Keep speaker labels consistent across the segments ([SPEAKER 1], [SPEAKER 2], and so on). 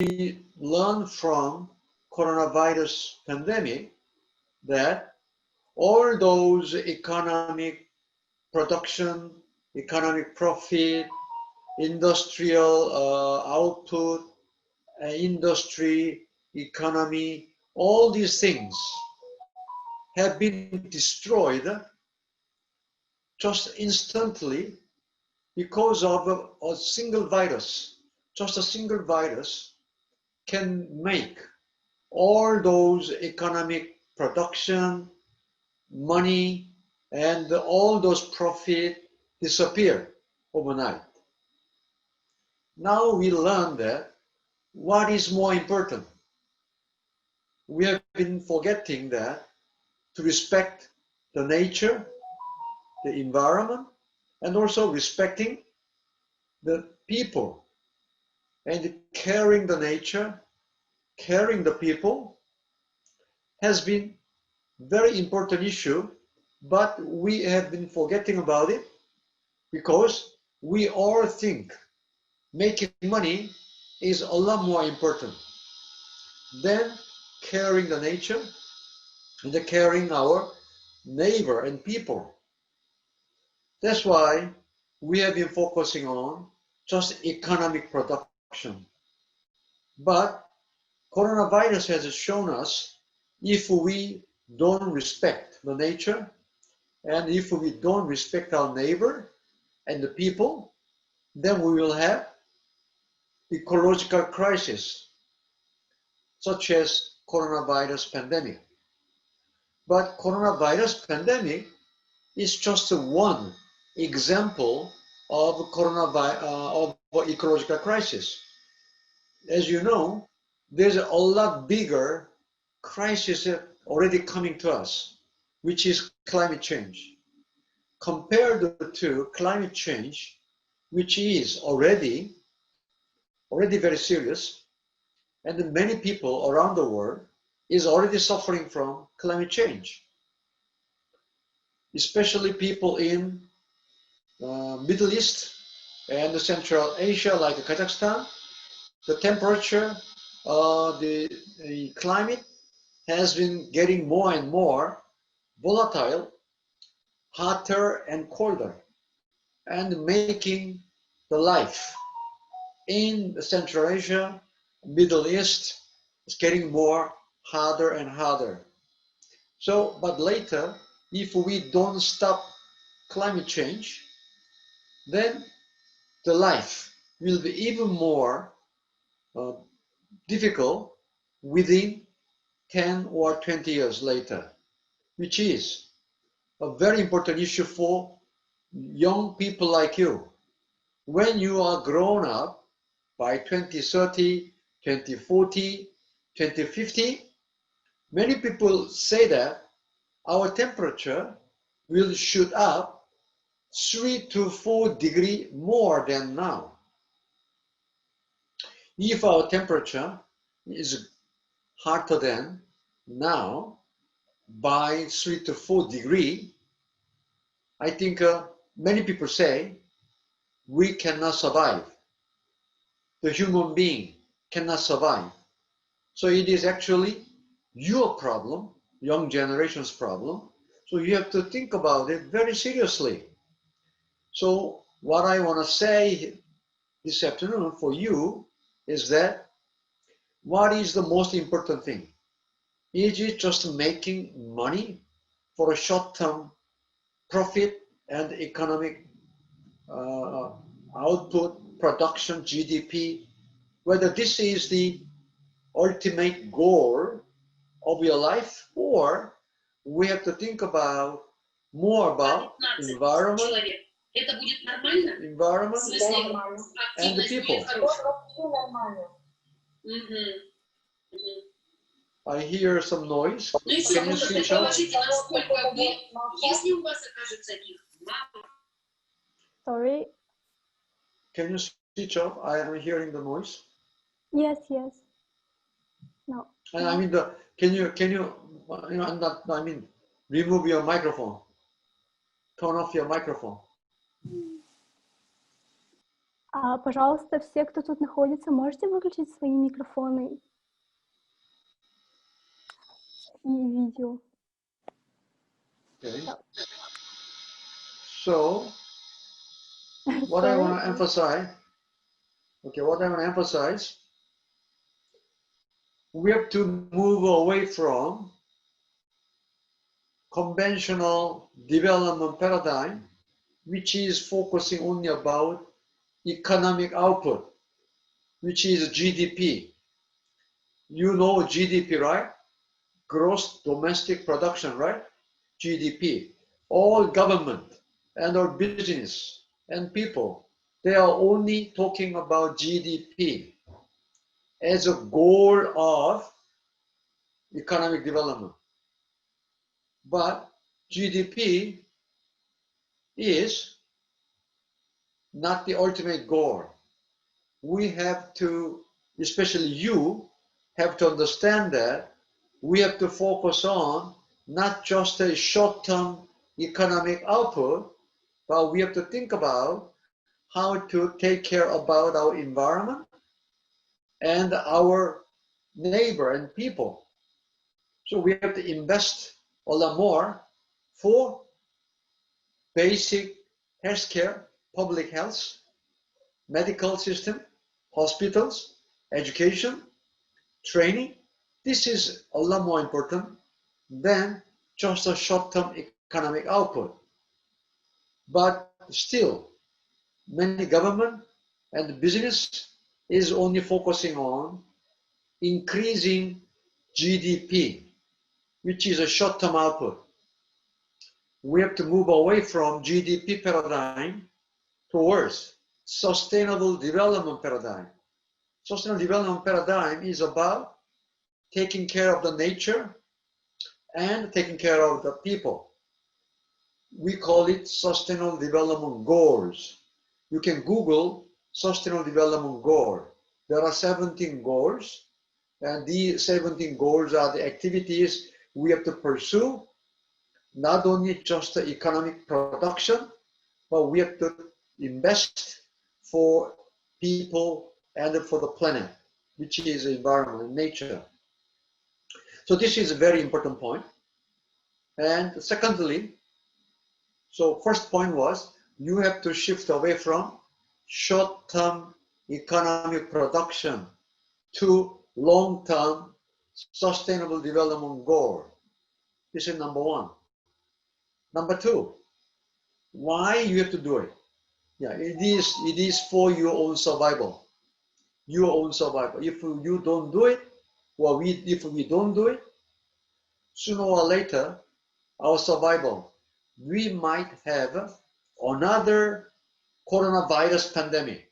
[SPEAKER 1] learned from coronavirus pandemic that all those economic production, economic profit, industrial output, industry, economy, all these things have been destroyed just instantly because of a single virus. Just a single virus can make all those economic production, money, and all those profit disappear overnight. Now we learn that what is more important? We have been forgetting that to respect the nature, the environment, and also respecting the people. And caring the nature, caring the people has been very important issue, but we have been forgetting about it because we all think making money is a lot more important than caring the nature and caring our neighbor and people. That's why we have been focusing on just economic production. But coronavirus has shown us if we don't respect the nature and if we don't respect our neighbor and the people, then we will have ecological crisis such as coronavirus pandemic. But coronavirus pandemic is just one example of of ecological crisis. As you know, there's a lot bigger crisis already coming to us, which is climate change. Compared to climate change, which is already very serious, and many people around the world is already suffering from climate change, especially people in Middle East and Central Asia, like Kazakhstan. The temperature, the climate has been getting more and more volatile, hotter and colder, and making the life in Central Asia, Middle East is getting more harder and harder. So, but later, if we don't stop climate change, then the life will be even more difficult within 10 or 20 years later, which is a very important issue for young people like you. When you are grown up by 2030, 2040, 2050, many people say that our temperature will shoot up 3 to 4 degrees more than now. If our temperature is hotter than now by 3 to 4 degrees, I think many people say we cannot survive. The human being cannot survive. So it is actually your problem, young generation's problem. So you have to think about it very seriously. So what I want to say this afternoon for you is that what is the most important thing? Is it just making money for a short-term profit and economic output, production, GDP, whether this is the ultimate goal of your life, or we have to think about more about environment and the people. I hear some noise. Can you switch off?
[SPEAKER 2] Sorry.
[SPEAKER 1] Can you switch off? I am hearing the noise.
[SPEAKER 2] Yes, yes. No.
[SPEAKER 1] And I mean, can you I mean, remove your microphone. Turn off your microphone.
[SPEAKER 2] Пожалуйста, все, кто тут находится, можете выключить свои микрофоны и видео?
[SPEAKER 1] Okay.
[SPEAKER 2] Да.
[SPEAKER 1] So, what I want to
[SPEAKER 2] Sorry.
[SPEAKER 1] emphasize, okay, what I want to emphasize, we have to move away from conventional development paradigm, which is focusing only about economic output, which is GDP. You know GDP, right? Gross domestic production, right? GDP. All government and our business and people, they are only talking about GDP as a goal of economic development. But GDP is not the ultimate goal. We have to, especially you, have to understand that we have to focus on not just a short-term economic output, but we have to think about how to take care about our environment and our neighbor and people. So we have to invest a lot more for basic healthcare, public health, medical system, hospitals, education, training. This is a lot more important than just a short-term economic output. But still, many government and business is only focusing on increasing GDP, which is a short-term output. We have to move away from GDP paradigm towards sustainable development paradigm. Sustainable development paradigm is about taking care of the nature and taking care of the people. We call it sustainable development goals. You can Google sustainable development goal. There are 17 goals, and these 17 goals are the activities we have to pursue, not only just the economic production, but we have to invest for people and for the planet, which is environment and nature. So this is a very important point. And secondly, so first point was you have to shift away from short-term economic production to long-term sustainable development goal. This is number one. Number two, why you have to do it? Yeah, it is for your own survival. Your own survival. If you don't do it, or if we don't do it, sooner or later, our survival, we might have another coronavirus pandemic.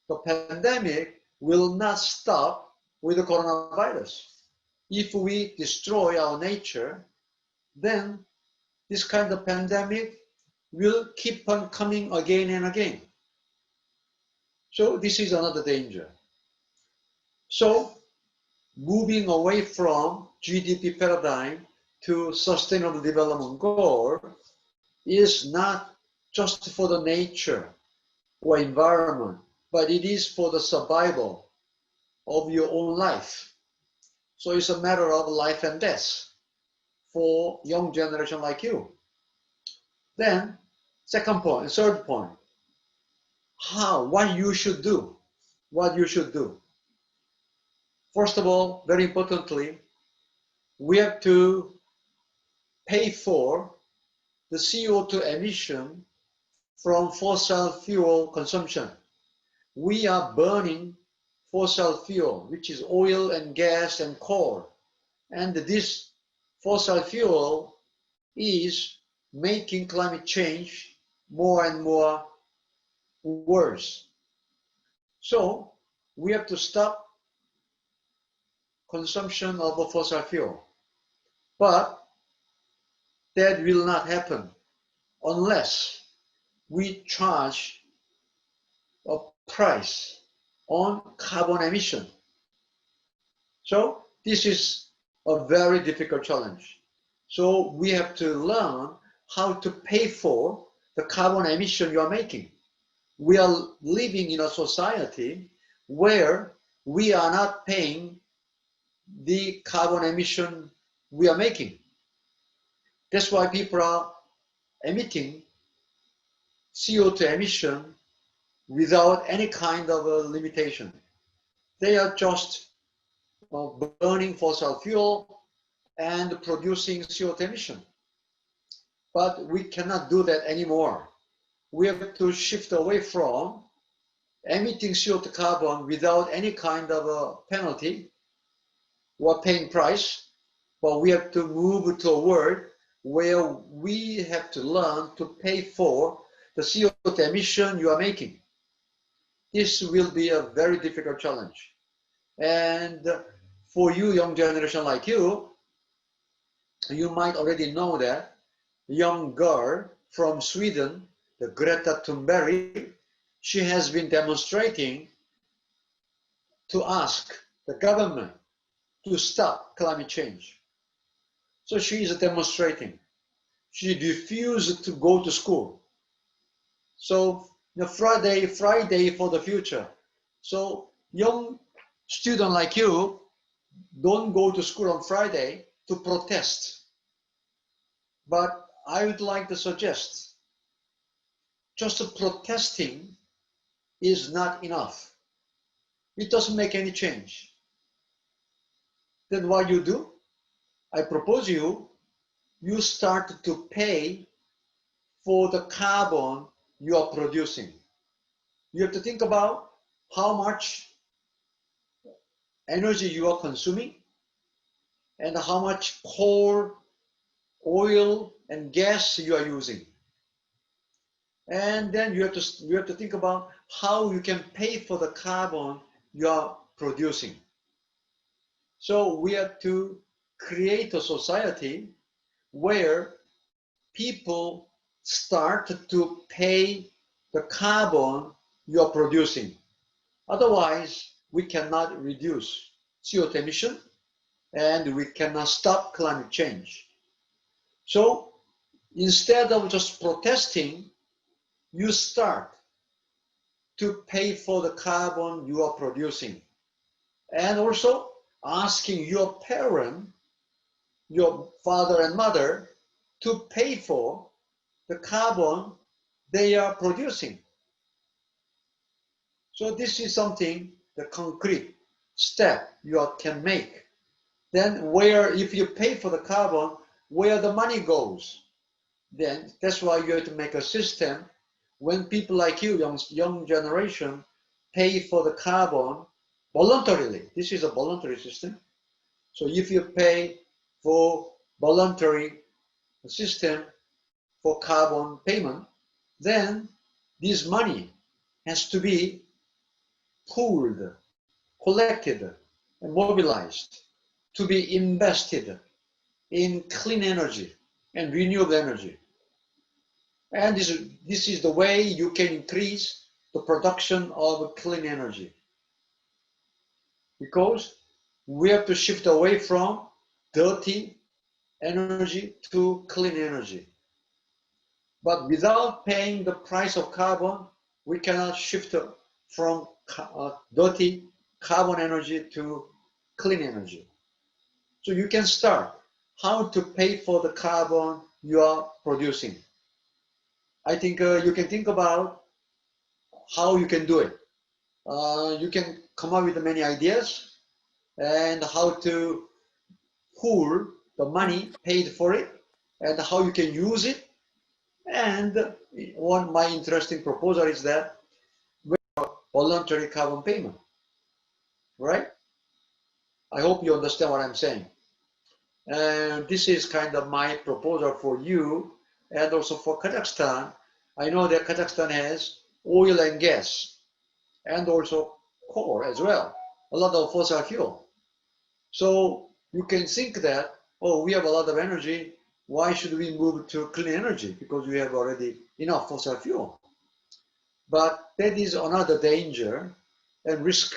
[SPEAKER 1] The pandemic will not stop with the coronavirus. If we destroy our nature, then this kind of pandemic will keep on coming again and again. So this is another danger. So moving away from GDP paradigm to sustainable development goal is not just for the nature or environment, but it is for the survival of your own life. So it's a matter of life and death for young generation like you. Then, third point, what you should do. What you should do. First of all, very importantly, we have to pay for the CO2 emission from fossil fuel consumption. We are burning fossil fuel, which is oil and gas and coal. And this fossil fuel is making climate change more and more worse. So we have to stop consumption of a fossil fuel. But that will not happen unless we charge a price on carbon emission. So this is a very difficult challenge. So we have to learn how to pay for the carbon emission you are making. we are living in a society where we are not paying the carbon emission we are making. That's why people are emitting CO2 emission without any kind of a limitation. They are just burning fossil fuel and producing CO2 emission. But we cannot do that anymore. We have to shift away from emitting CO2 carbon without any kind of a penalty or paying price, but we have to move to a world where we have to learn to pay for the CO2 emission you are making. This will be a very difficult challenge. And for you, young generation like you might already know that young girl from Sweden, the Greta Thunberg, she has been demonstrating to ask the government to stop climate change. So she is demonstrating. She refused to go to school. So the Friday for the future. So young student like you don't go to school on Friday to protest. But I would like to suggest just protesting is not enough. It doesn't make any change. Then what you do? I propose you start to pay for the carbon you are producing. You have to think about how much energy you are consuming and how much coal, oil, and gas you are using. And then you have to think about how you can pay for the carbon you are producing. So we have to create a society where people start to pay the carbon you are producing. Otherwise, we cannot reduce CO2 emission and we cannot stop climate change. So instead of just protesting, you start to pay for the carbon you are producing. And also asking your parent, your father and mother, to pay for the carbon they are producing. So this is something, the concrete step you can make. Then if you pay for the carbon, where the money goes, then that's why you have to make a system when people like you, young generation, pay for the carbon voluntarily. This is a voluntary system. So if you pay for voluntary system for carbon payment, then this money has to be pooled, collected, and mobilized to be invested in clean energy and renewable energy. And this is the way you can increase the production of clean energy. Because we have to shift away from dirty energy to clean energy. But without paying the price of carbon, we cannot shift from dirty carbon energy to clean energy. So you can start how to pay for the carbon you are producing. I think you can think about how you can do it. You can come up with many ideas and how to pool the money paid for it and how you can use it. And one my interesting proposal is that voluntary carbon payment, right? I hope you understand what I'm saying. And this is kind of my proposal for you and also for Kazakhstan. I know that Kazakhstan has oil and gas and also coal as well, a lot of fossil fuel. So you can think that, oh, we have a lot of energy, why should we move to clean energy? Because we have already enough fossil fuel. But that is another danger and risk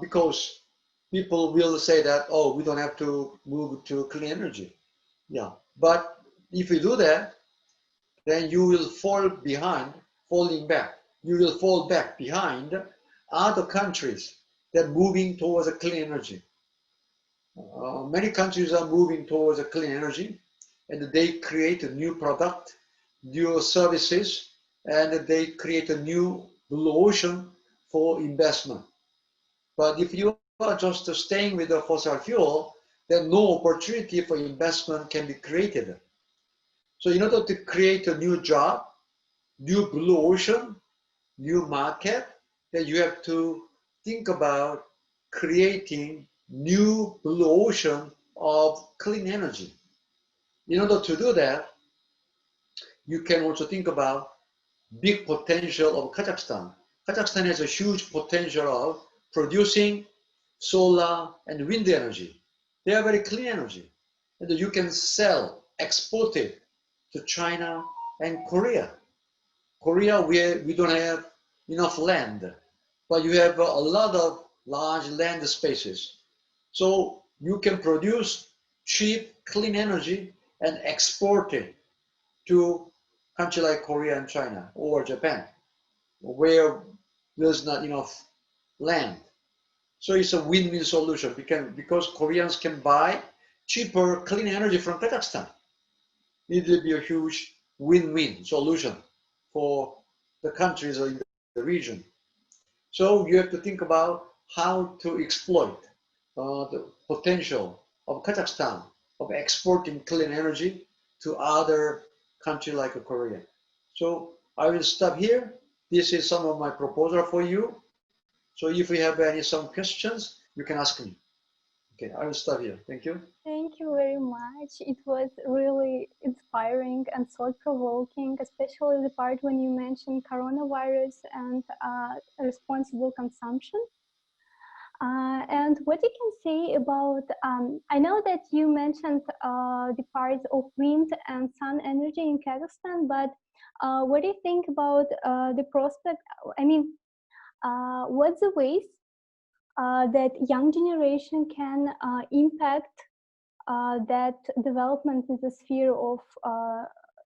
[SPEAKER 1] because people will say that, oh, we don't have to move to clean energy. Yeah, but if you do that, then you will fall behind falling back. You will fall back behind other countries that are moving towards a clean energy. Many countries are moving towards a clean energy, and they create a new product, new services, and they create a new blue ocean for investment. But if you are just staying with the fossil fuel, then no opportunity for investment can be created. So in order to create a new job, new blue ocean, new market, then you have to think about creating new blue ocean of clean energy. In order to do that, you can also think about big potential of Kazakhstan. Kazakhstan has a huge potential of producing solar and wind energy. They are very clean energy. And you can sell, export it to China and Korea. Korea, we don't have enough land, but you have a lot of large land spaces. So you can produce cheap, clean energy and export it to countries like Korea and China or Japan, where there's not enough land. So it's a win-win solution because Koreans can buy cheaper, clean energy from Kazakhstan. It will be a huge win-win solution for the countries in the region. So you have to think about how to exploit the potential of Kazakhstan of exporting clean energy to other countries like Korea. So I will stop here. This is some of my proposal for you. So if you have some questions, you can ask me. Okay, I will stop here. Thank you.
[SPEAKER 2] Thank you very much. It was really inspiring and thought-provoking, especially the part when you mentioned coronavirus and responsible consumption. And what you can say about, I know that you mentioned the parts of wind and sun energy in Kazakhstan, but what do you think about the prospect? I mean, what's the ways that young generation can impact that development in the sphere of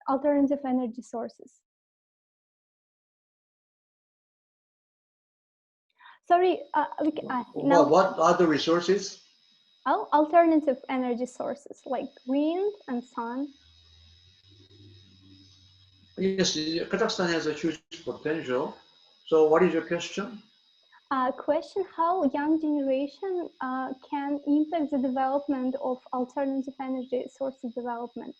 [SPEAKER 2] alternative energy sources? Sorry,
[SPEAKER 1] now what are the resources?
[SPEAKER 2] Oh, alternative energy sources like wind and sun.
[SPEAKER 1] Yes, Kazakhstan has a huge potential. So what is your question?
[SPEAKER 2] Question, how young generation can impact the development of alternative energy sources development?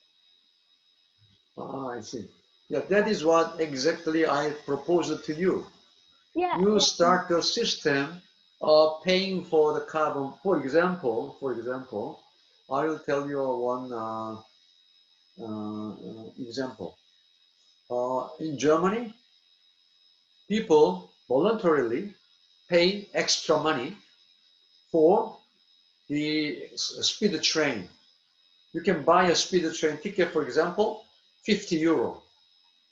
[SPEAKER 1] I see. Yeah, that is what exactly I proposed to you.
[SPEAKER 2] Yeah.
[SPEAKER 1] You start a system of paying for the carbon. For example, I will tell you one example. In Germany, people voluntarily pay extra money for the speed train. You can buy a speed train ticket, for example, 50 euro.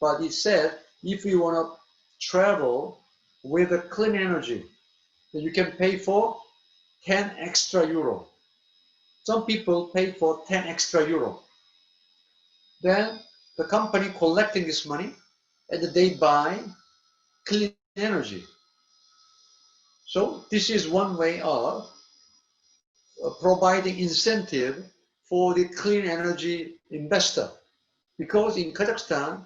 [SPEAKER 1] But it said if you want to travel with a clean energy, then you can pay for 10 extra euro. Some people pay for 10 extra euro. Then the company collecting this money and they buy clean energy. So this is one way of providing incentive for the clean energy investor. Because in Kazakhstan,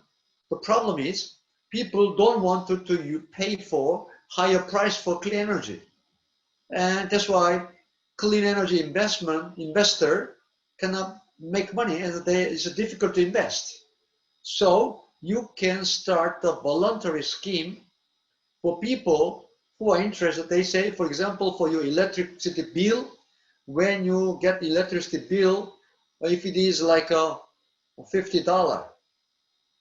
[SPEAKER 1] the problem is people don't want to pay for higher price for clean energy. And that's why clean energy investor cannot make money and it's difficult to invest. So you can start a voluntary scheme for people who are interested. They say, for example, for your electricity bill, when you get electricity bill, if it is like a $50,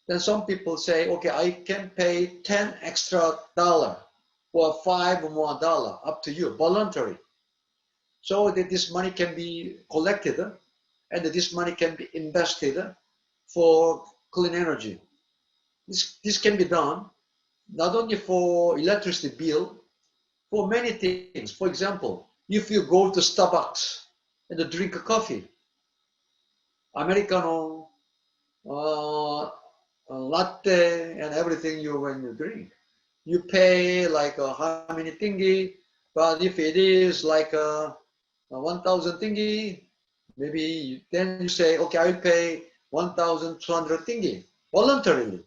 [SPEAKER 1] then some people say, okay, I can pay 10 extra dollar or $5 more, up to you, voluntary. So that this money can be collected and that this money can be invested for clean energy. This can be done not only for electricity bill, for many things. For example, if you go to Starbucks and drink a coffee, Americano, latte and everything when you drink. You pay like how many thingy, but if it is like 1,000 thingy, maybe then you say, okay, I will pay 1,200 thingy voluntarily.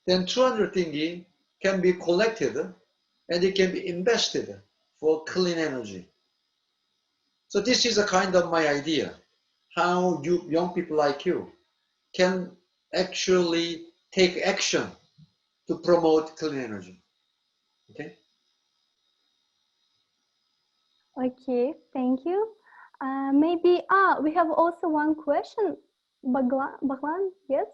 [SPEAKER 1] Then 200 thingy can be collected and it can be invested for clean energy. So this is a kind of my idea, how you young people like you can actually take action to promote clean energy. Okay.
[SPEAKER 2] Okay, thank you. Maybe we have also one question. Baglan, yes?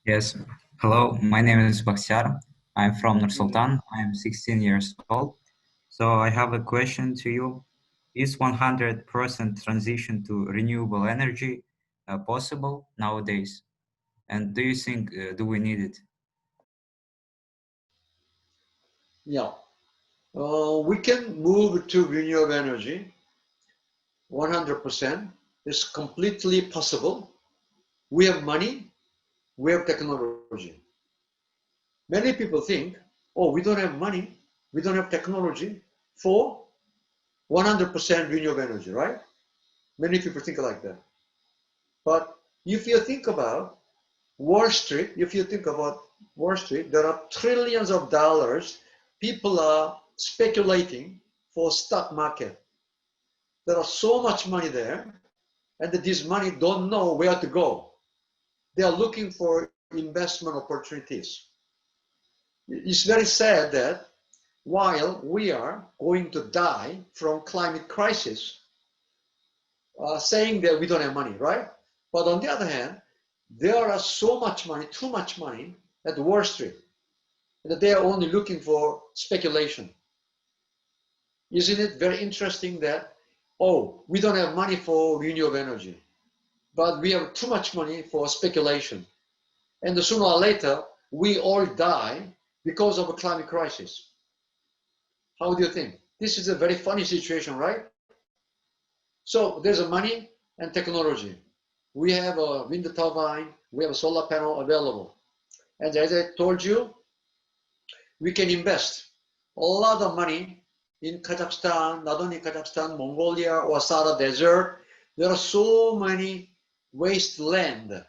[SPEAKER 3] Yes. Hello, my name is Bakhtiar. I'm from Nur-Sultan. I'm 16 years old. So I have a question to you. Is 100% transition to renewable energy possible nowadays? And do you think, do we need it?
[SPEAKER 1] Yeah. We can move to renewable energy 100%. It's completely possible. We have money, we have technology. Many people think, oh, we don't have money, we don't have technology for 100% renewable energy, right? Many people think like that. But if you think about Wall Street, if you think about Wall Street, there are trillions of dollars. People are speculating for stock market. There are so much money there, and this money don't know where to go. They are looking for investment opportunities. It's very sad that while we are going to die from climate crisis, saying that we don't have money, right? But on the other hand, there are so much money, too much money at Wall Street, that they are only looking for speculation. Isn't it very interesting that, oh, we don't have money for renewable energy, but we have too much money for speculation. And sooner or later, we all die because of a climate crisis. How do you think? This is a very funny situation, right? So there's a money and technology. We have a wind turbine, we have a solar panel available. And as I told you, we can invest a lot of money in Kazakhstan, not only Kazakhstan, Mongolia, or Sahara Desert. There are so many wasteland.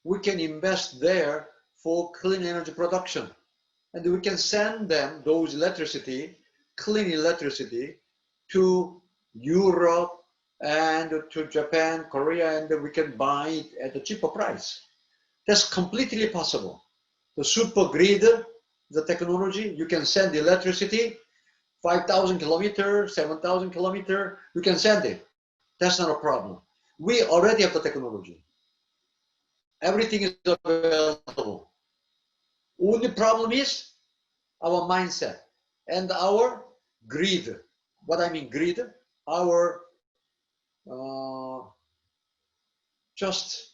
[SPEAKER 1] We can invest there for clean energy production. And we can send them those electricity, clean electricity, to Europe and to Japan, Korea, and we can buy it at a cheaper price. That's completely possible. The super grid, the technology, you can send the electricity 5,000 kilometers, 7,000 kilometers, you can send it. That's not a problem. We already have the technology. Everything is available. Only problem is our mindset and our greed. What I mean greed, our uh, just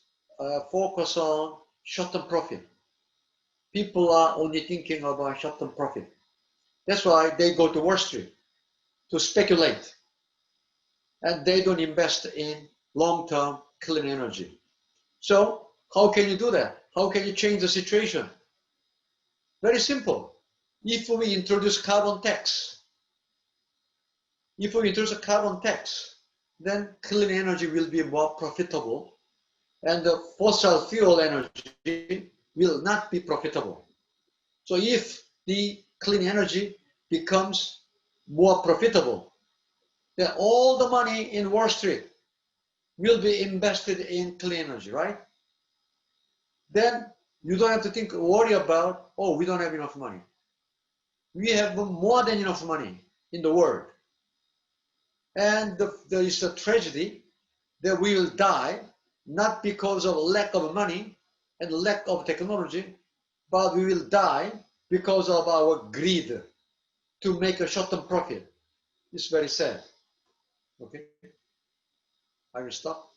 [SPEAKER 1] focus on short-term profit. People are only thinking about short-term profit. That's why they go to Wall Street to speculate, and they don't invest in long-term clean energy. So how can you do that? How can you change the situation? Very simple. If we introduce carbon tax, then clean energy will be more profitable and the fossil fuel energy will not be profitable. So if the clean energy becomes more profitable, then all the money in Wall Street will be invested in clean energy, right? Then you don't have to worry about, oh, we don't have enough money. We have more than enough money in the world. And there is a tragedy that we will die, not because of lack of money and lack of technology, but we will die because of our greed to make a short-term profit. It's very sad. Okay, I will stop.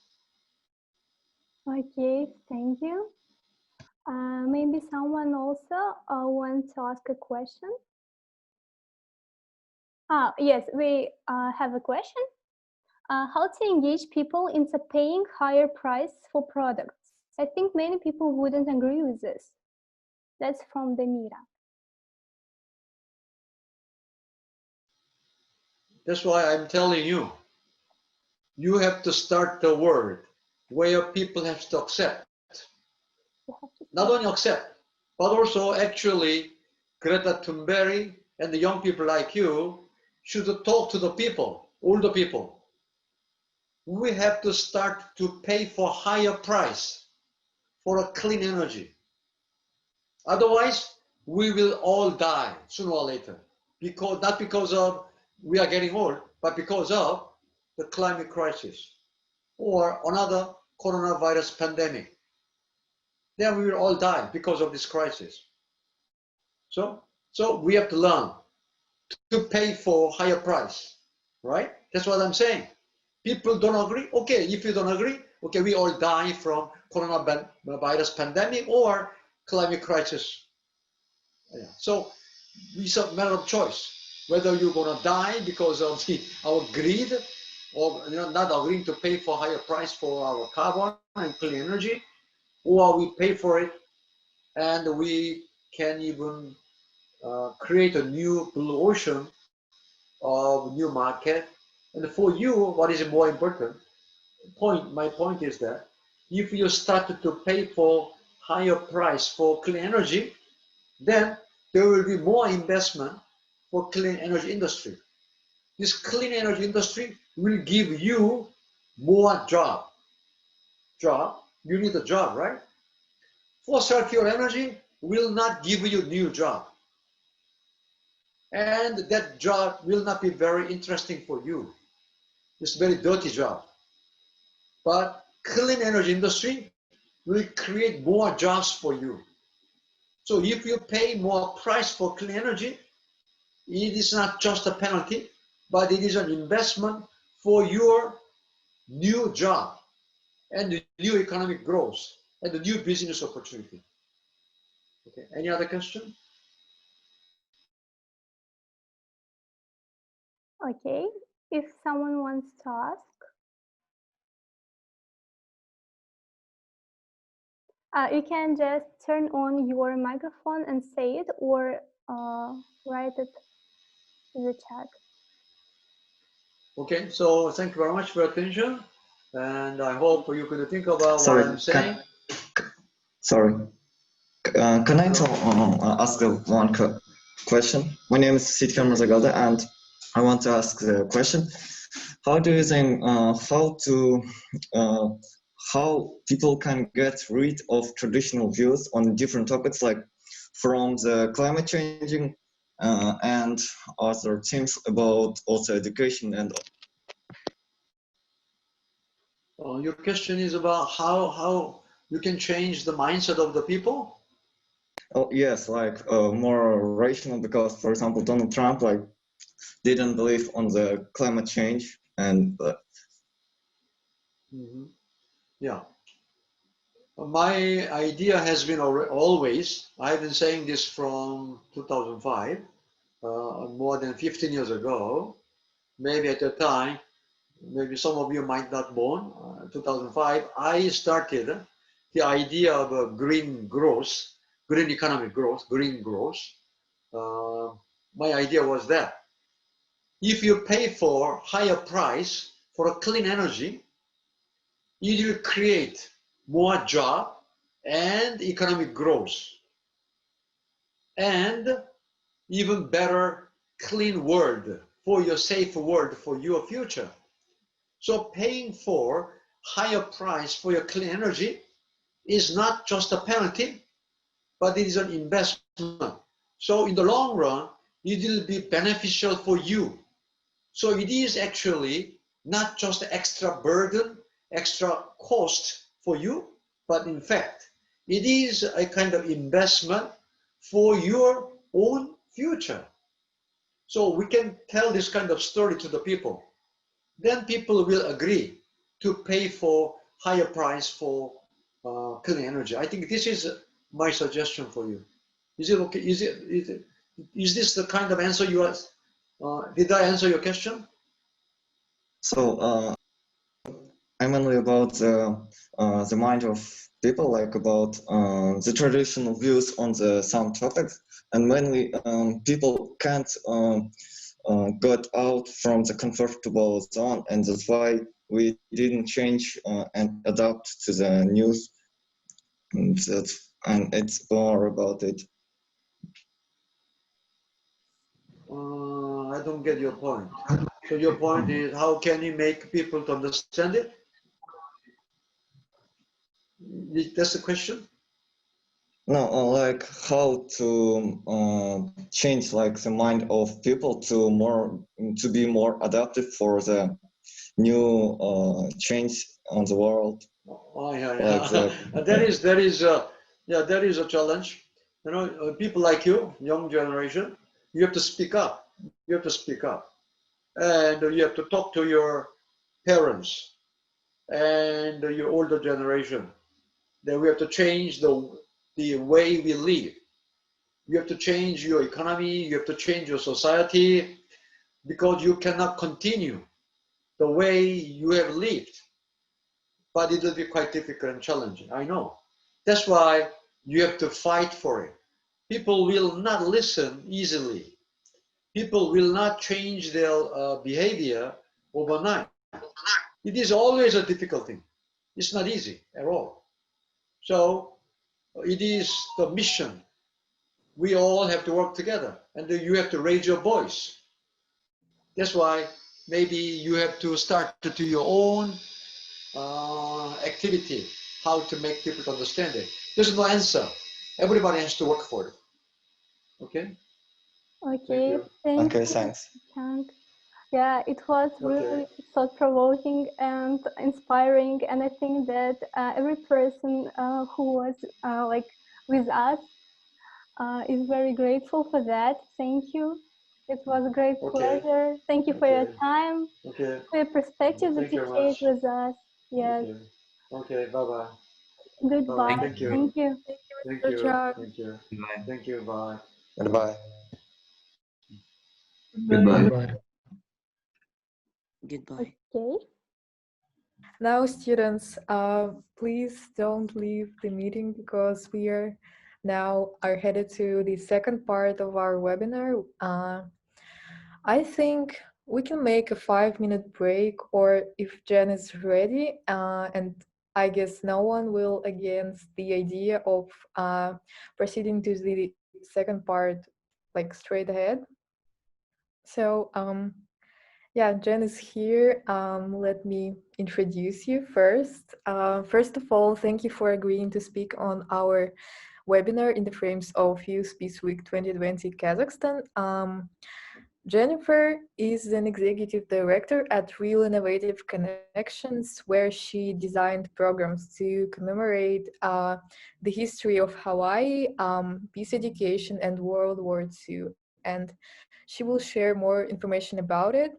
[SPEAKER 2] Okay, thank you. Maybe someone also wants to ask a question. Yes, we have a question. How to engage people into paying higher price for products? I think many people wouldn't agree with this. That's from Demira.
[SPEAKER 1] That's why I'm telling you, you have to start the world where people have to accept. Not only accept, but also actually Greta Thunberg and the young people like you should talk to the people, older people. We have to start to pay for higher price for a clean energy. Otherwise, we will all die sooner or later. Because not because of we are getting old, but because of the climate crisis or another coronavirus pandemic. Then we will all die because of this crisis. So we have to learn to pay for higher price, right? That's what I'm saying. People don't agree. Okay, if you don't agree, okay, we all die from coronavirus pandemic or climate crisis. Yeah. So it's a matter of choice whether you're gonna die because of our greed or not agreeing to pay for higher price for our carbon and clean energy, or we pay for it and we can even create a new blue ocean of new market. And for you, what is more important? My point is that if you started to pay for higher price for clean energy, then there will be more investment for clean energy industry. This clean energy industry will give you more job. You need a job, right? Fossil fuel energy will not give you new job. And that job will not be very interesting for you. It's a very dirty job. But clean energy industry will create more jobs for you. So if you pay more price for clean energy, it is not just a penalty, but it is an investment for your new job and the new economic growth and the new business opportunity. Okay, any other question?
[SPEAKER 2] Okay, if someone wants to ask, you can just turn on your microphone and say it, or write it in the chat.
[SPEAKER 1] Okay, so thank you very much for your attention, and I hope you could think about what I'm saying.
[SPEAKER 4] Sorry, can I ask one question? My name is Sitkar Mirzagalda, and I want to ask the question: how do you think how people can get rid of traditional views on different topics, like from the climate changing and other things about also education and.
[SPEAKER 1] Your question is about how you can change the mindset of the people?
[SPEAKER 4] Oh yes, like more rational, because for example Donald Trump didn't believe on the climate change and.
[SPEAKER 1] Yeah. My idea has been always, I've been saying this from 2005, more than 15 years ago. Maybe at the time, maybe some of you might not born, 2005, I started the idea of a green growth, green economic growth, green growth. My idea was that if you pay for higher price for a clean energy, it will create more job and economic growth and even better clean world for your safe world for your future. So paying for higher price for your clean energy is not just a penalty, but it is an investment. So in the long run, it will be beneficial for you. So it is actually not just extra burden, extra cost for you, but in fact, it is a kind of investment for your own future. So we can tell this kind of story to the people. Then people will agree to pay for higher price for clean energy. I think this is my suggestion for you. Is it okay? Is this the kind of answer you asked? Did I answer your question?
[SPEAKER 4] So I'm only about the mind of people, like about the traditional views on some topics, and mainly people can't got out from the comfortable zone, and that's why we didn't change and adapt to the news. And it's more about it.
[SPEAKER 1] I don't get your point. So your point is, how can you make people to understand it? That's the question?
[SPEAKER 4] No, like how to change like the mind of people to be more adaptive for the new change on the world.
[SPEAKER 1] Oh yeah,
[SPEAKER 4] Like
[SPEAKER 1] yeah. That is a challenge. You know, people like you, young generation, you have to speak up. You have to speak up, and you have to talk to your parents and your older generation. That we have to change the way we live. You have to change your economy. You have to change your society because you cannot continue the way you have lived. But it will be quite difficult and challenging. I know. That's why you have to fight for it. People will not listen easily. People will not change their behavior overnight. It is always a difficult thing. It's not easy at all. So it is the mission. We all have to work together, and you have to raise your voice. That's why maybe you have to start to do your own activity, how to make people understand it. There's no answer. Everybody has to work for it. Okay? Thank
[SPEAKER 2] Okay,
[SPEAKER 1] you.
[SPEAKER 2] thank
[SPEAKER 4] okay,
[SPEAKER 2] you,
[SPEAKER 4] thanks.
[SPEAKER 2] Chung. Yeah, it was
[SPEAKER 1] Okay.
[SPEAKER 2] really thought-provoking and inspiring, and I think that every person who was like with us is very grateful for that. Thank you. It was a great
[SPEAKER 1] Okay.
[SPEAKER 2] pleasure. Thank you for your
[SPEAKER 1] Okay.
[SPEAKER 2] time,
[SPEAKER 1] Okay.
[SPEAKER 2] for your perspective that
[SPEAKER 1] Thank
[SPEAKER 2] you
[SPEAKER 1] you very
[SPEAKER 2] shared
[SPEAKER 1] much.
[SPEAKER 2] with us. Yes.
[SPEAKER 1] Okay. Okay. Bye bye. Bye.
[SPEAKER 2] Goodbye.
[SPEAKER 1] Thank you.
[SPEAKER 2] Thank you.
[SPEAKER 1] Thank
[SPEAKER 5] Mr.
[SPEAKER 1] you.
[SPEAKER 5] Chung.
[SPEAKER 1] Thank you.
[SPEAKER 3] Goodbye.
[SPEAKER 1] Thank you. Bye.
[SPEAKER 4] Goodbye.
[SPEAKER 5] Goodbye.
[SPEAKER 6] Goodbye.
[SPEAKER 2] Okay.
[SPEAKER 5] Now, students, please don't leave the meeting because we are now headed to the second part of our webinar. I think we can make a 5-minute break, or if Jen is ready, and I guess no one will against the idea of proceeding to the second part, like straight ahead. So, yeah, Jen is here. Let me introduce you first. First of all, thank you for agreeing to speak on our webinar in the frames of Youth Peace Week 2020 Kazakhstan. Jennifer is an executive director at Real Innovative Connections, where she designed programs to commemorate the history of Hawaii, peace education, and World War II. And she will share more information about it.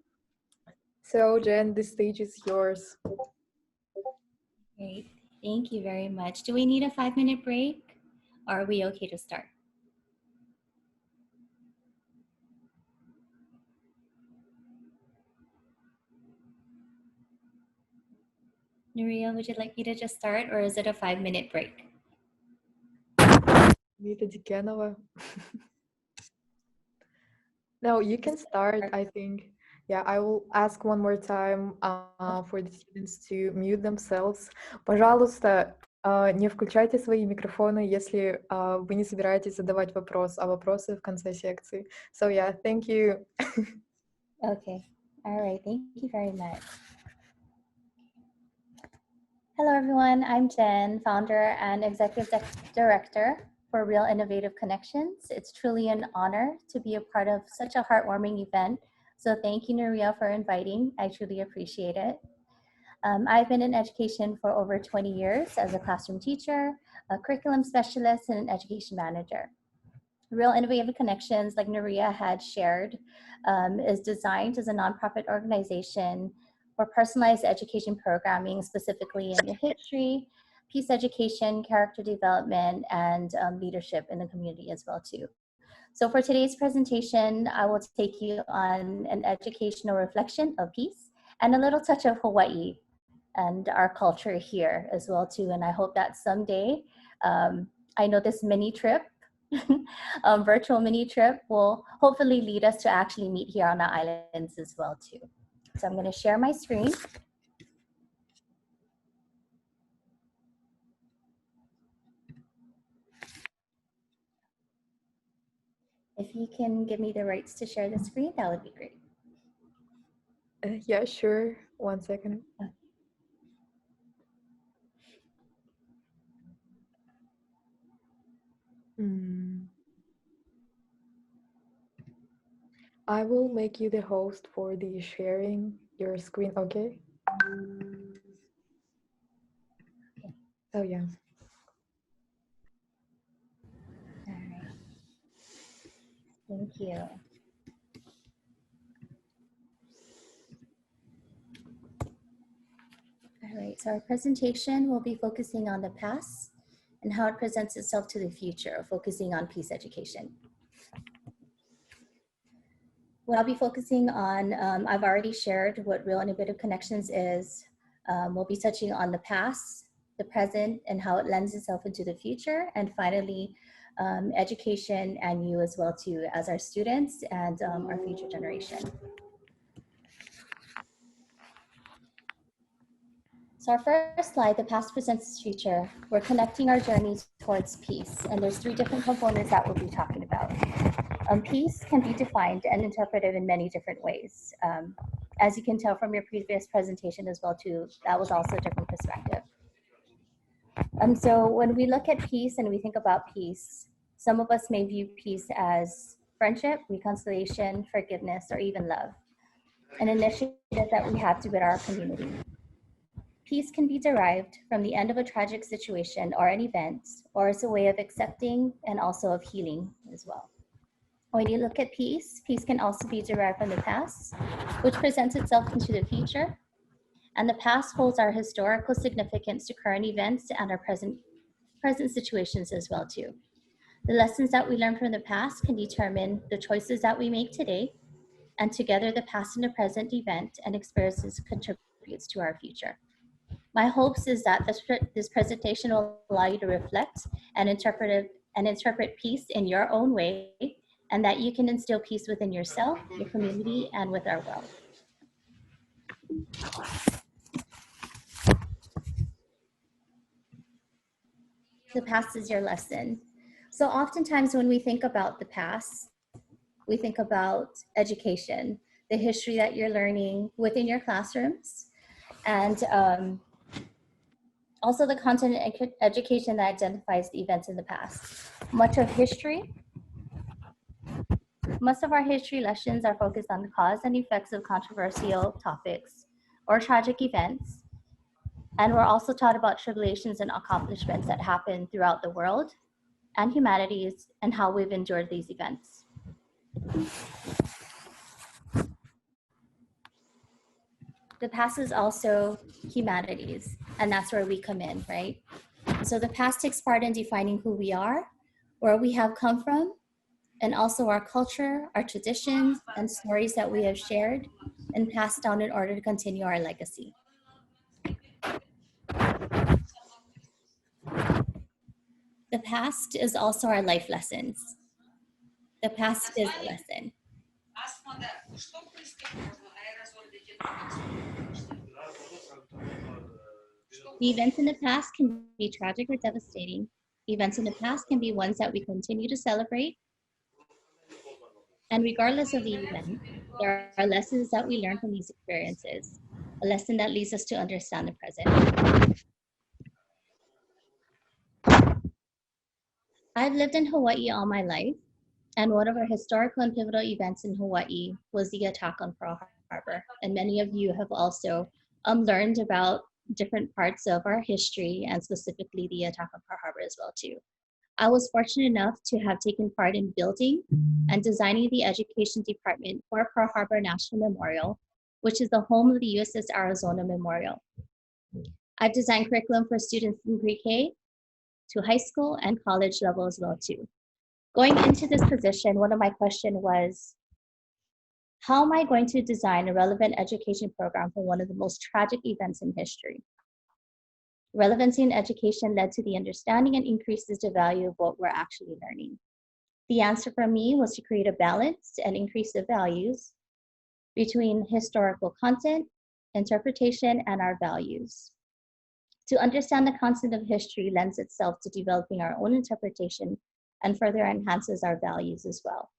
[SPEAKER 5] So, Jen, the stage is yours.
[SPEAKER 7] Great. Thank you very much. Do we need a 5-minute break? Or are we okay to start? Nuria, would you like me to just start, or is it a 5-minute break?
[SPEAKER 5] Vita Dikanova. No, you can start, I think. Yeah, I will ask one more time for the students to mute themselves. Пожалуйста, не включайте свои микрофоны, если вы не собираетесь задавать вопрос, а вопросы в конце секции. So yeah, thank you.
[SPEAKER 7] Okay. All right. Thank you very much. Hello, everyone. I'm Jen, founder and executive director for Real Innovative Connections. It's truly an honor to be a part of such a heartwarming event. So thank you, Nuria, for inviting. I truly appreciate it. I've been in education for over 20 years as a classroom teacher, a curriculum specialist, and an education manager. Real Innovative Connections, like Nuria had shared, is designed as a nonprofit organization for personalized education programming, specifically in the history, peace education, character development, and leadership in the community as well too. So for today's presentation, I will take you on an educational reflection of peace and a little touch of Hawaii. and our culture here as well too. And I hope that someday, I know this mini trip, virtual mini trip will hopefully lead us to actually meet here on the islands as well too. So I'm going to share my screen. If you can give me the rights to share the screen, that would be great.
[SPEAKER 5] Yeah, sure. 1 second. I will make you the host for the sharing your screen, okay? Oh, yeah.
[SPEAKER 7] All right. Thank you. All right, so our presentation will be focusing on the past and how it presents itself to the future, focusing on peace education. What I'll be focusing on, I've already shared what Real Innovative Connections is. We'll be touching on the past, the present, and how it lends itself into the future. And finally, education and you as well too, as our students and our future generation. So our first slide, the past presents its future. We're connecting our journeys towards peace. And there's 3 different components that we'll be talking about. Peace can be defined and interpreted in many different ways. As you can tell from your previous presentation as well too, that was also a different perspective. So when we look at peace and we think about peace, some of us may view peace as friendship, reconciliation, forgiveness, or even love, an initiative that we have to with our community. Peace can be derived from the end of a tragic situation or an event, or as a way of accepting and also of healing as well. When you look at peace, peace can also be derived from the past, which presents itself into the future. And the past holds our historical significance to current events and our present situations as well too. The lessons that we learn from the past can determine the choices that we make today, and together the past and the present event and experiences contributes to our future. My hopes is that this presentation will allow you to reflect and interpret peace in your own way, and that you can instill peace within yourself, your community, and with our world. The past is your lesson. So oftentimes when we think about the past, we think about education, the history that you're learning within your classrooms, and also the content and education that identifies the events in the past. Most of our history lessons are focused on the cause and effects of controversial topics or tragic events. And we're also taught about tribulations and accomplishments that happen throughout the world and humanities and how we've endured these events. The past is also humanities, and that's where we come in, right? So the past takes part in defining who we are, where we have come from, and also our culture, our traditions, and stories that we have shared and passed down in order to continue our legacy. The past is also our life lessons. The past is a lesson. The events in the past can be tragic or devastating. Events in the past can be ones that we continue to celebrate. And regardless of the event, there are lessons that we learn from these experiences, a lesson that leads us to understand the present. I've lived in Hawaii all my life, and one of our historical and pivotal events in Hawaii was the attack on Pearl Harbor. And many of you have also learned about different parts of our history, and specifically the attack on Pearl Harbor as well too. I was fortunate enough to have taken part in building and designing the education department for Pearl Harbor National Memorial, which is the home of the USS Arizona Memorial. I've designed curriculum for students in pre-K to high school and college level as well too. Going into this position, one of my questions was, How am I going to design a relevant education program for one of the most tragic events in history? Relevancy in education led to the understanding and increases the value of what we're actually learning. The answer for me was to create a balance and increase the values between historical content, interpretation, and our values. To understand the concept of history lends itself to developing our own interpretation and further enhances our values as well.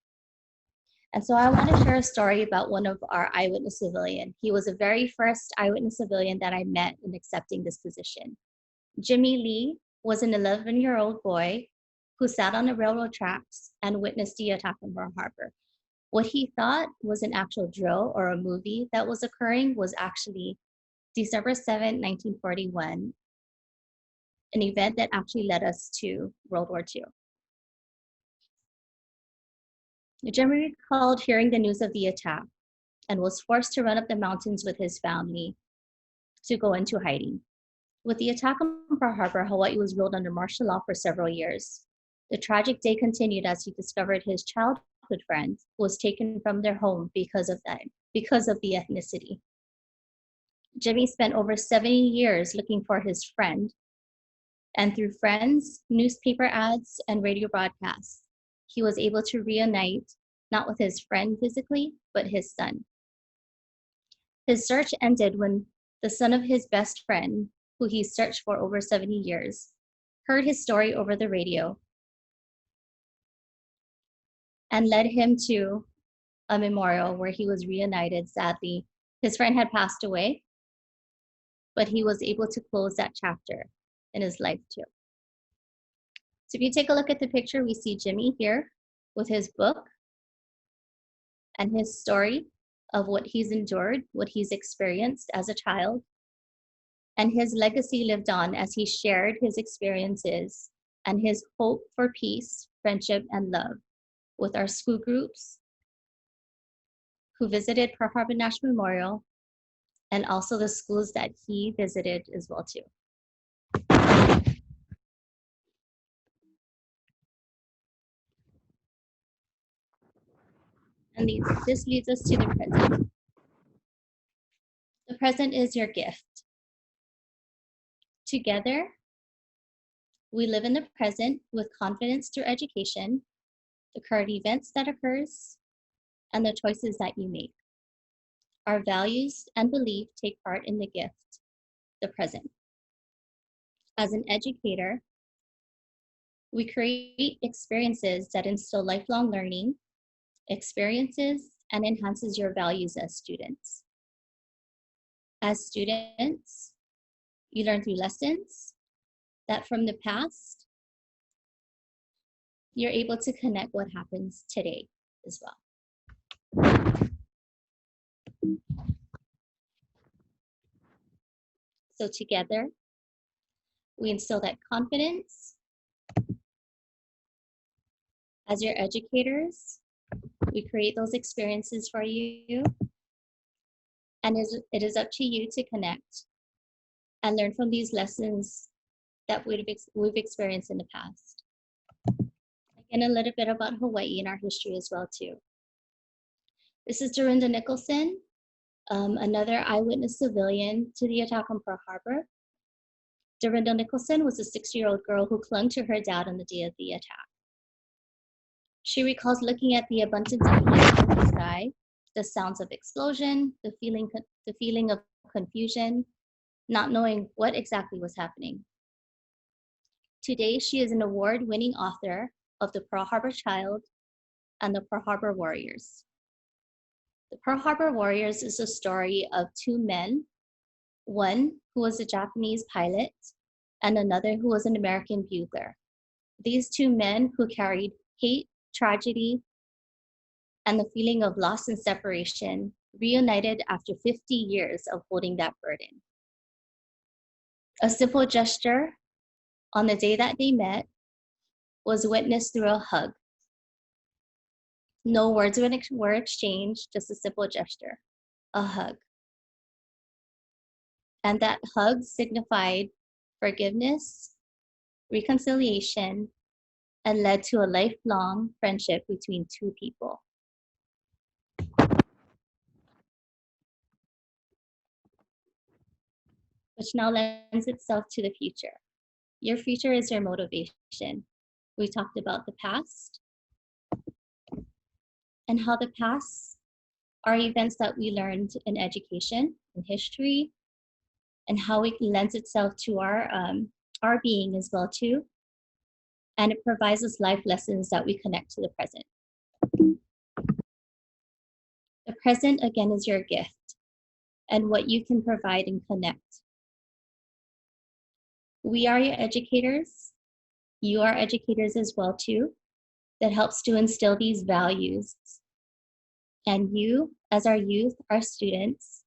[SPEAKER 7] And so I want to share a story about one of our eyewitness civilian. He was the very first eyewitness civilian that I met in accepting this position. Jimmy Lee was an 11-year-old boy who sat on the railroad tracks and witnessed the attack on Pearl Harbor. What he thought was an actual drill or a movie that was occurring was actually December 7, 1941, an event that actually led us to World War II. Jimmy recalled hearing the news of the attack and was forced to run up the mountains with his family to go into hiding. With the attack on Pearl Harbor, Hawaii was ruled under martial law for several years. The tragic day continued as he discovered his childhood friend was taken from their home because of the ethnicity. Jimmy spent over 70 years looking for his friend, and through friends, newspaper ads, and radio broadcasts, he was able to reunite not with his friend physically, but his son. His search ended when the son of his best friend, who he searched for over 70 years, heard his story over the radio and led him to a memorial where he was reunited. Sadly, his friend had passed away, but he was able to close that chapter in his life too. So if you take a look at the picture, we see Jimmy here with his book and his story of what he's endured, what he's experienced as a child. And his legacy lived on as he shared his experiences and his hope for peace, friendship, and love with our school groups who visited Pearl Harbor National Memorial, and also the schools that he visited as well too. And this leads us to the present. The present is your gift. Together, we live in the present with confidence through education, the current events that occurs, and the choices that you make. Our values and belief take part in the gift, the present. As an educator, we create experiences that instill lifelong learning, experiences, and enhances your values as students. As students, you learn through lessons that from the past, you're able to connect what happens today as well. So together, we instill that confidence. As your educators, we create those experiences for you, and it is up to you to connect and learn from these lessons that we've experienced in the past. Again, a little bit about Hawaii and our history as well too. This is Dorinda Nicholson, another eyewitness civilian to the attack on Pearl Harbor. Dorinda Nicholson was a 6-year-old girl who clung to her dad on the day of the attack. She recalls looking at the abundance of light in the sky, the sounds of explosion, the feeling of confusion, not knowing what exactly was happening. Today, she is an award-winning author of The Pearl Harbor Child and The Pearl Harbor Warriors. The Pearl Harbor Warriors is a story of two men, one who was a Japanese pilot and another who was an American bugler. These two men who carried hate, tragedy, and the feeling of loss and separation reunited after 50 years of holding that burden. A simple gesture on the day that they met was witnessed through a hug. No words were exchanged, just a simple gesture, a hug. And that hug signified forgiveness, reconciliation, and led to a lifelong friendship between two people. which now lends itself to the future. Your future is your motivation. We talked about the past and how the past are events that we learned in education, in history, and how it lends itself to our being as well too. And it provides us life lessons that we connect to the present. The present, again, is your gift and what you can provide and connect. We are your educators. You are educators as well too. That helps to instill these values. And you, as our youth, our students,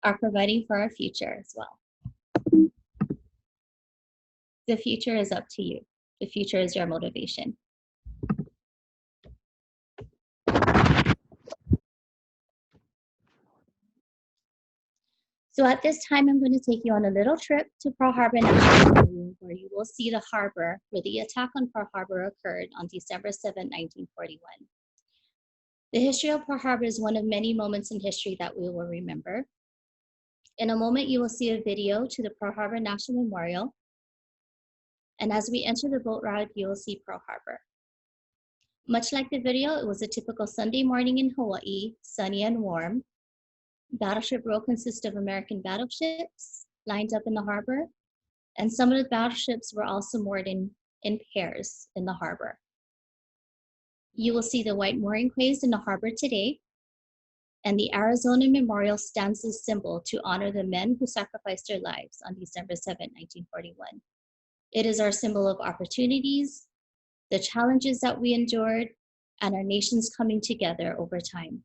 [SPEAKER 7] are providing for our future as well. The future is up to you. The future is your motivation. So at this time, I'm going to take you on a little trip to Pearl Harbor National Museum, where you will see the harbor where the attack on Pearl Harbor occurred on December 7, 1941. The history of Pearl Harbor is one of many moments in history that we will remember. In a moment, you will see a video to the Pearl Harbor National Memorial. And as we enter the boat ride, you will see Pearl Harbor. Much like the video, it was a typical Sunday morning in Hawaii, sunny and warm. Battleship Row consists of American battleships lined up in the harbor, and some of the battleships were also moored in pairs in the harbor. You will see the white mooring quays in the harbor today, and the Arizona Memorial stands as a symbol to honor the men who sacrificed their lives on December 7, 1941. It is our symbol of opportunities, the challenges that we endured, and our nations coming together over time.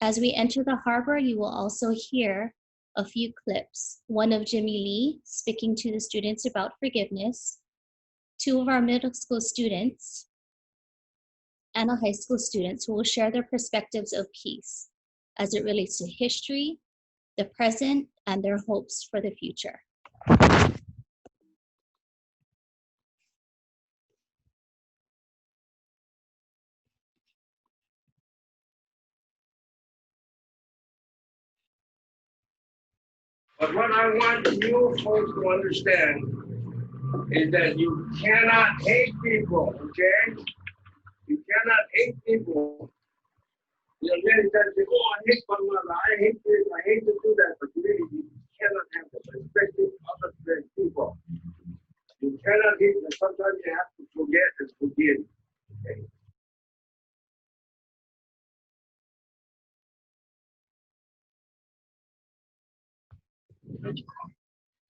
[SPEAKER 7] As we enter the harbor, you will also hear a few clips, one of Jimmy Lee speaking to the students about forgiveness, two of our middle school students, and a high school students who will share their perspectives of peace as it relates to history, the present, and their hopes for the future.
[SPEAKER 6] But what I want you folks to understand is that you cannot hate people, okay? You cannot hate people. You know, many times they go, oh, I hate one another, I hate this, I hate to do that, but really you cannot have that, especially other than people. You cannot hate them. Sometimes you have to forget and forgive. Okay?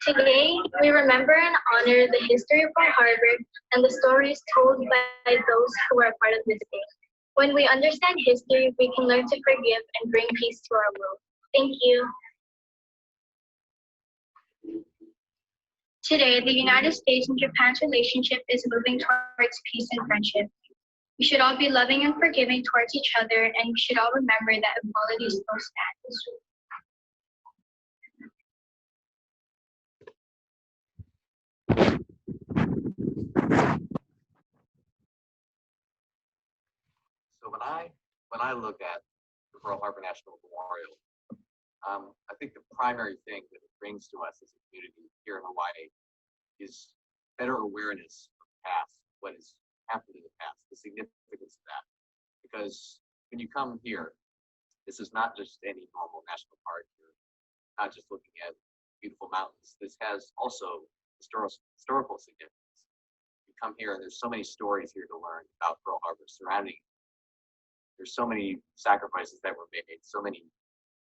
[SPEAKER 8] Today, we remember and honor the history of Pearl Harbor and the stories told by those who were a part of this day. When we understand history, we can learn to forgive and bring peace to our world. Thank you. Today, the United States and Japan's relationship is moving towards peace and friendship. We should all be loving and forgiving towards each other, and we should all remember that equality still stands.
[SPEAKER 9] So when I look at the Pearl Harbor National Memorial, I think the primary thing that it brings to us as a community here in Hawaii is better awareness of the past, what has happened in the past, the significance of that. Because when you come here, this is not just any normal national park. You're not just looking at beautiful mountains. This has also historical significance. You come here and there's so many stories here to learn about Pearl Harbor surrounding. There's so many sacrifices that were made, so many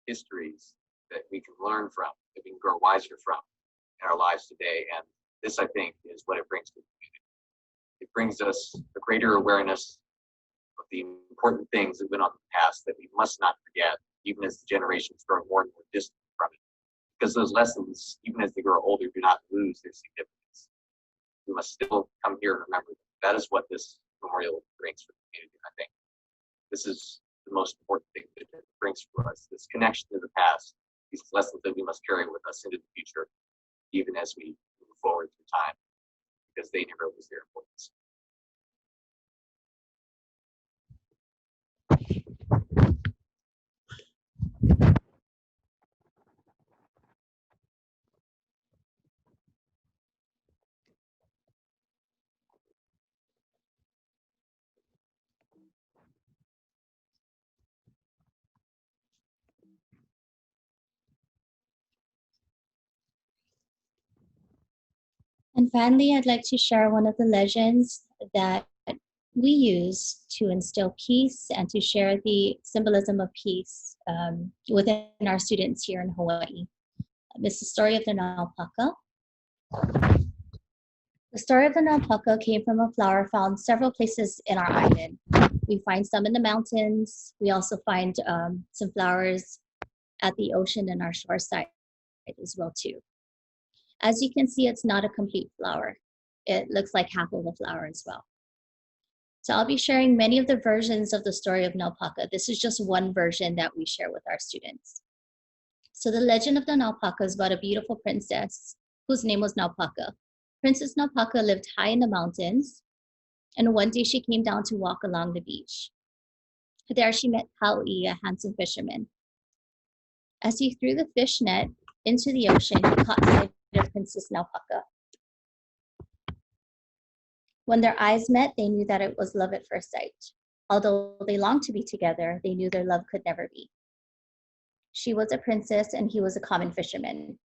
[SPEAKER 9] histories that we can learn from, that we can grow wiser from in our lives today. And this, I think, is what it brings to the community. It brings us a greater awareness of the important things that went on in the past that we must not forget, even as the generations grow more and more distant from it. Because those lessons, even as they grow older, do not lose their significance. We must still come here and remember them. That is what this memorial brings for the community, I think. This is the most important thing that it brings for us, this connection to the past, these lessons that we must carry with us into the future, even as we move forward through time, because they never lose their importance.
[SPEAKER 7] And finally, I'd like to share one of the legends that we use to instill peace and to share the symbolism of peace within our students here in Hawaii. It's the story of the naupaka. The story of the naupaka came from a flower found several places in our island. We find some in the mountains. We also find some flowers at the ocean and our shore side as well too. As you can see, it's not a complete flower. It looks like half of a flower as well. So I'll be sharing many of the versions of the story of naupaka. This is just one version that we share with our students. So the legend of the naupaka is about a beautiful princess whose name was Naupaka. Princess Naupaka lived high in the mountains, and one day she came down to walk along the beach. There she met Kau'i, a handsome fisherman. As he threw the fish net into the ocean, he caught sight of Princess Naupaka. When their eyes met, they knew that it was love at first sight. Although they longed to be together, they knew their love could never be. She was a princess and he was a common fisherman.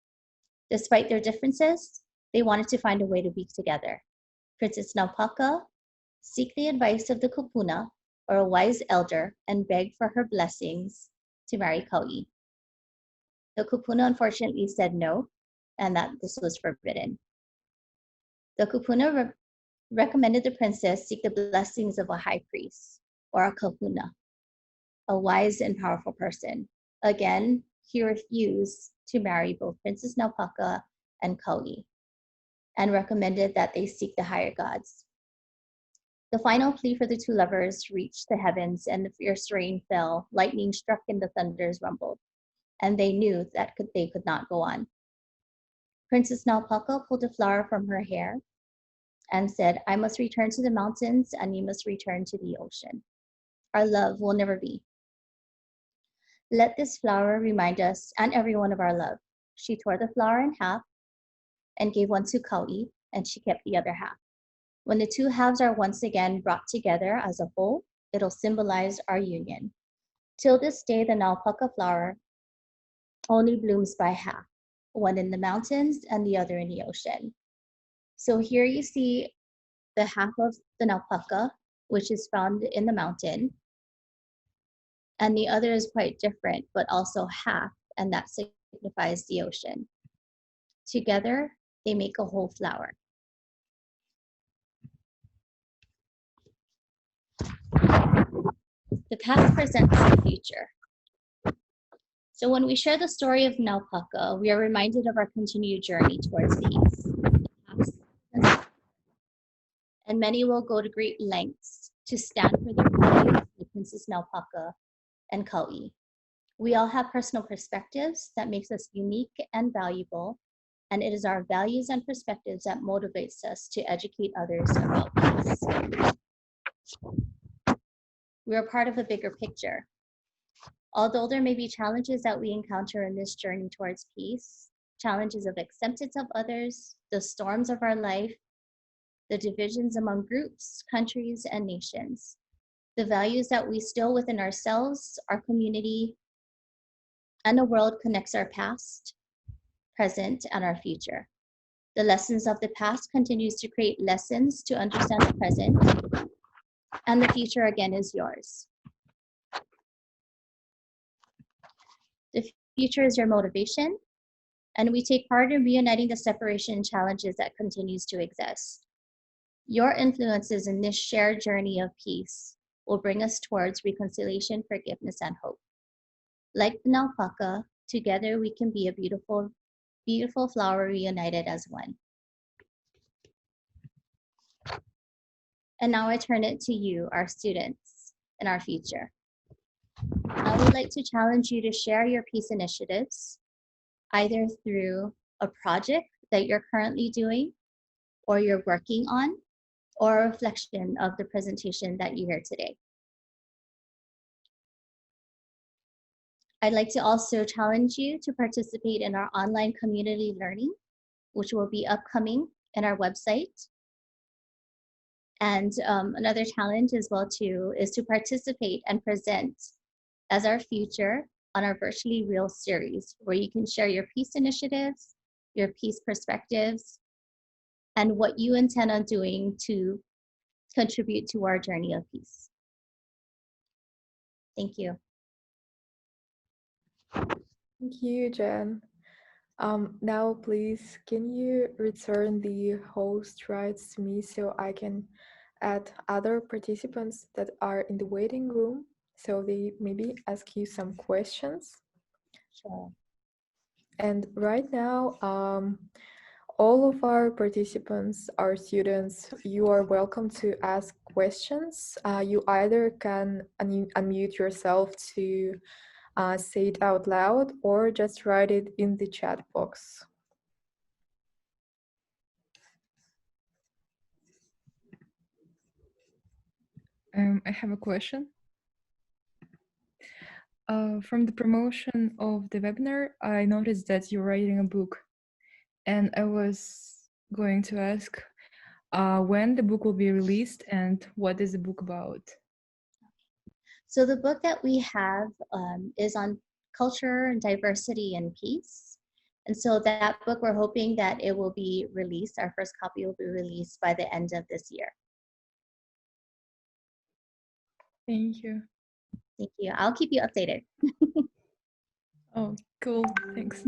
[SPEAKER 7] Despite their differences, they wanted to find a way to be together. Princess Naupaka seek the advice of the kupuna, or a wise elder, and beg for her blessings to marry Kau'i. The kupuna unfortunately said no, and that this was forbidden. The kupuna recommended the princess seek the blessings of a high priest, or a kahuna, a wise and powerful person. Again, he refused to marry both Princess Naupaka and Kau'i, and recommended that they seek the higher gods. The final plea for the two lovers reached the heavens, and the fierce rain fell, lightning struck and the thunders rumbled, and they knew that they could not go on. Princess Naupaka pulled a flower from her hair and said, "I must return to the mountains and you must return to the ocean. Our love will never be. Let this flower remind us and everyone of our love." She tore the flower in half and gave one to Kau'i, and she kept the other half. When the two halves are once again brought together as a whole, it'll symbolize our union. Till this day, the naupaka flower only blooms by half, one in the mountains and the other in the ocean. So here you see the half of the naupaka, which is found in the mountain, and the other is quite different, but also half, and that signifies the ocean. Together, they make a whole flower. The past, present, and the future. So when we share the story of naupaka, we are reminded of our continued journey towards peace. And many will go to great lengths to stand for their values, like Princess Naupaka and Kau'i. We all have personal perspectives that makes us unique and valuable, and it is our values and perspectives that motivates us to educate others about peace. We are part of a bigger picture. Although there may be challenges that we encounter in this journey towards peace, challenges of acceptance of others, the storms of our life, the divisions among groups, countries, and nations, the values that we still within ourselves, our community, and the world connects our past, present, and our future. The lessons of the past continues to create lessons to understand the present, and the future again is yours. The future is your motivation, and we take part in reuniting the separation challenges that continues to exist. Your influences in this shared journey of peace will bring us towards reconciliation, forgiveness, and hope. Like the naupaka, together we can be a beautiful, beautiful flower reunited as one. And now I turn it to you, our students, and our future. I would like to challenge you to share your peace initiatives, either through a project that you're currently doing or you're working on, or a reflection of the presentation that you hear today. I'd like to also challenge you to participate in our online community learning, which will be upcoming in our website. And another challenge as well too is to participate and present as our future on our Virtually Real series, where you can share your peace initiatives, your peace perspectives, and what you intend on doing to contribute to our journey of peace. Thank you.
[SPEAKER 5] Thank you, Jen. Now, please, can you return the host rights to me so I can add other participants that are in the waiting room so they maybe ask you some questions?
[SPEAKER 7] Sure.
[SPEAKER 5] And right now, all of our participants are students. You are welcome to ask questions. You either can unmute yourself to say it out loud or just write it in the chat box.
[SPEAKER 10] I have a question. From the promotion of the webinar, I noticed that you're writing a book, and I was going to ask when the book will be released and what is the book about?
[SPEAKER 7] So the book that we have is on culture and diversity and peace. And so that book, we're hoping that it will be released, our first copy will be released by the end of this year.
[SPEAKER 10] Thank you.
[SPEAKER 7] Thank you. I'll keep you updated.
[SPEAKER 10] Oh, cool. Thanks.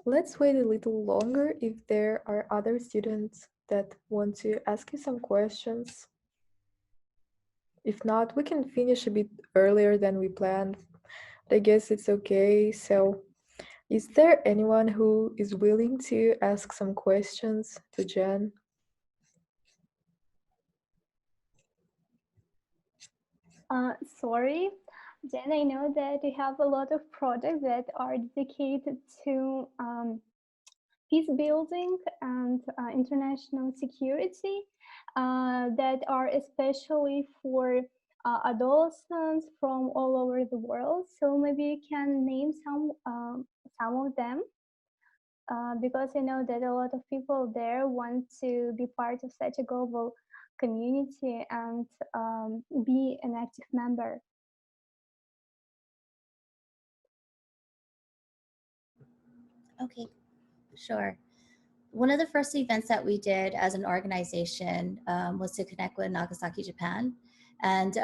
[SPEAKER 5] Let's wait a little longer if there are other students that want to ask you some questions. If not, we can finish a bit earlier than we planned. I guess it's okay. So, is there anyone who is willing to ask some questions to Jen?
[SPEAKER 2] Sorry, Jen, I know that you have a lot of projects that are dedicated to peace building and international security that are especially for adolescents from all over the world. So maybe you can name some of them. Because I know that a lot of people there want to be part of such a global community and be an active member.
[SPEAKER 7] Okay, sure. One of the first events that we did as an organization was to connect with Nagasaki, Japan. And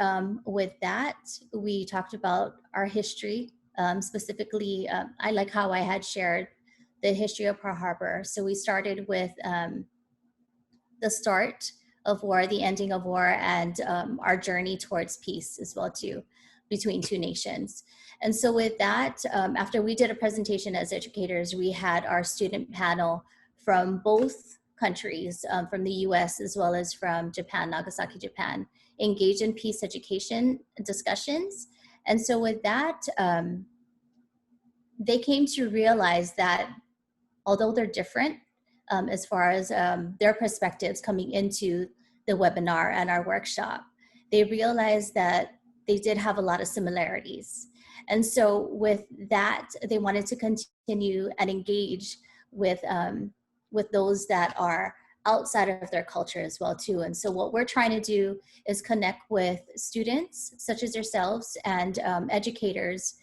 [SPEAKER 7] with that, we talked about our history. Specifically, I like how I had shared the history of Pearl Harbor. So we started with the start of war, the ending of war, and our journey towards peace as well too, between two nations. And so with that, after we did a presentation as educators, we had our student panel from both countries, from the US as well as from Japan, Nagasaki, Japan, engage in peace education discussions. And so with that, they came to realize that although they're different as far as their perspectives coming into the webinar and our workshop, they realized that they did have a lot of similarities. And so with that, they wanted to continue and engage with those that are outside of their culture as well too. And so what we're trying to do is connect with students such as yourselves and educators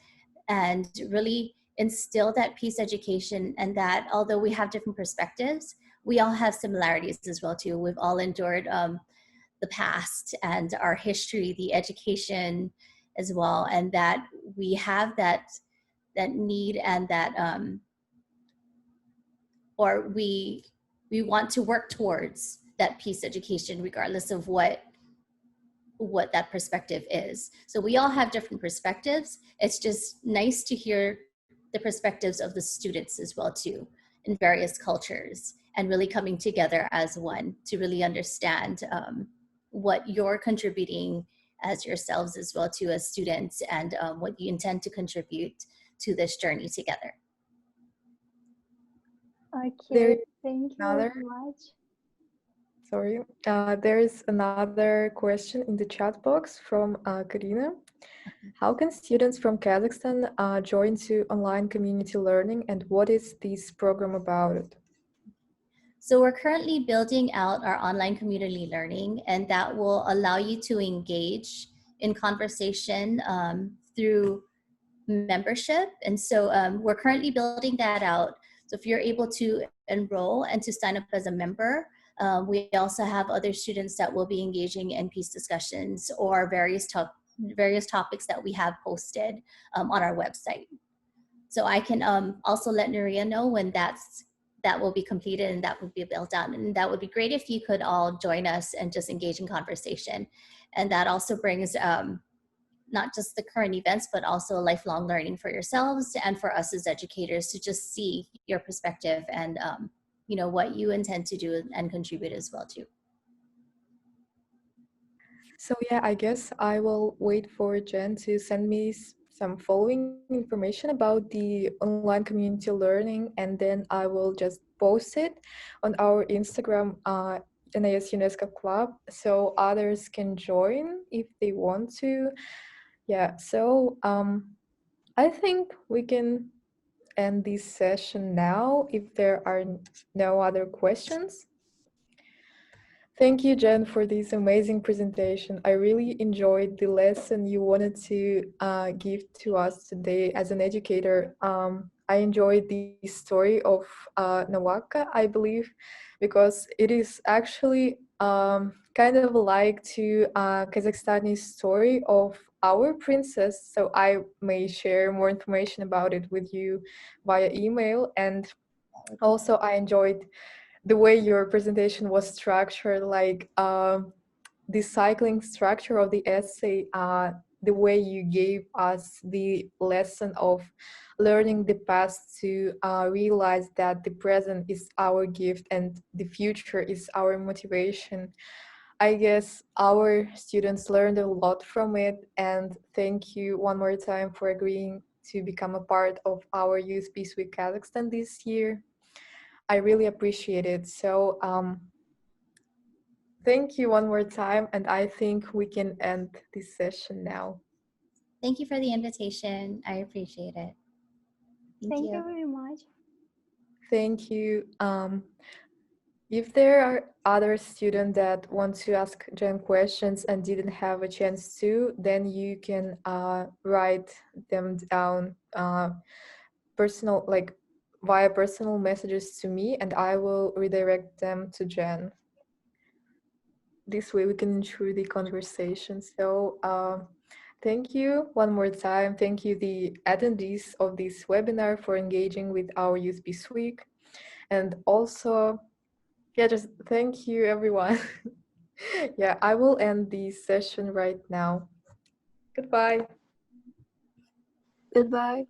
[SPEAKER 7] and really instill that peace education, and that although we have different perspectives, we all have similarities as well too. We've all endured the past and our history, the education as well, and that we have that need and that or we want to work towards that peace education regardless of what that perspective is. So we all have different perspectives. It's just nice to hear the perspectives of the students as well too in various cultures and really coming together as one to really understand what you're contributing as yourselves as well to as students, and what you intend to contribute to this journey together.
[SPEAKER 2] Okay, thank you very much.
[SPEAKER 5] Sorry, there's another question in the chat box from Karina. How can students from Kazakhstan join to online community learning, and what is this program about?
[SPEAKER 7] So we're currently building out our online community learning, and that will allow you to engage in conversation through membership. And so we're currently building that out. So if you're able to enroll and to sign up as a member, we also have other students that will be engaging in peace discussions or various topics that we have posted on our website. So I can also let Nuria know when that will be completed and that would be built out. And that would be great if you could all join us and just engage in conversation. And that also brings not just the current events, but also lifelong learning for yourselves and for us as educators to just see your perspective and you know, what you intend to do and contribute as well too.
[SPEAKER 5] So yeah, I guess I will wait for Jen to send me some following information about the online community learning, and then I will just post it on our Instagram, NAS UNESCO Club, so others can join if they want to. Yeah, so I think we can end this session now if there are no other questions. Thank you, Jen, for this amazing presentation. I really enjoyed the lesson you wanted to give to us today as an educator. I enjoyed the story of Nawaka, I believe, because it is actually kind of like to Kazakhstani story of our princess. So I may share more information about it with you via email. And also I enjoyed the way your presentation was structured, like the cycling structure of the essay, the way you gave us the lesson of learning the past to realize that the present is our gift and the future is our motivation. I guess our students learned a lot from it, and thank you one more time for agreeing to become a part of our Youth Peace Week Kazakhstan this year. I really appreciate it. So thank you one more time, and I think we can end this session now.
[SPEAKER 7] Thank you for the invitation. I appreciate it.
[SPEAKER 2] Thank you very much.
[SPEAKER 5] Thank you. If there are other students that want to ask Jen questions and didn't have a chance to, then you can write them down via personal messages to me, and I will redirect them to Jen. This way we can ensure the conversation. So thank you one more time. Thank you, the attendees of this webinar, for engaging with our Youth Peace Week. And also, yeah, just thank you, everyone. Yeah, I will end the session right now. Goodbye.
[SPEAKER 2] Goodbye.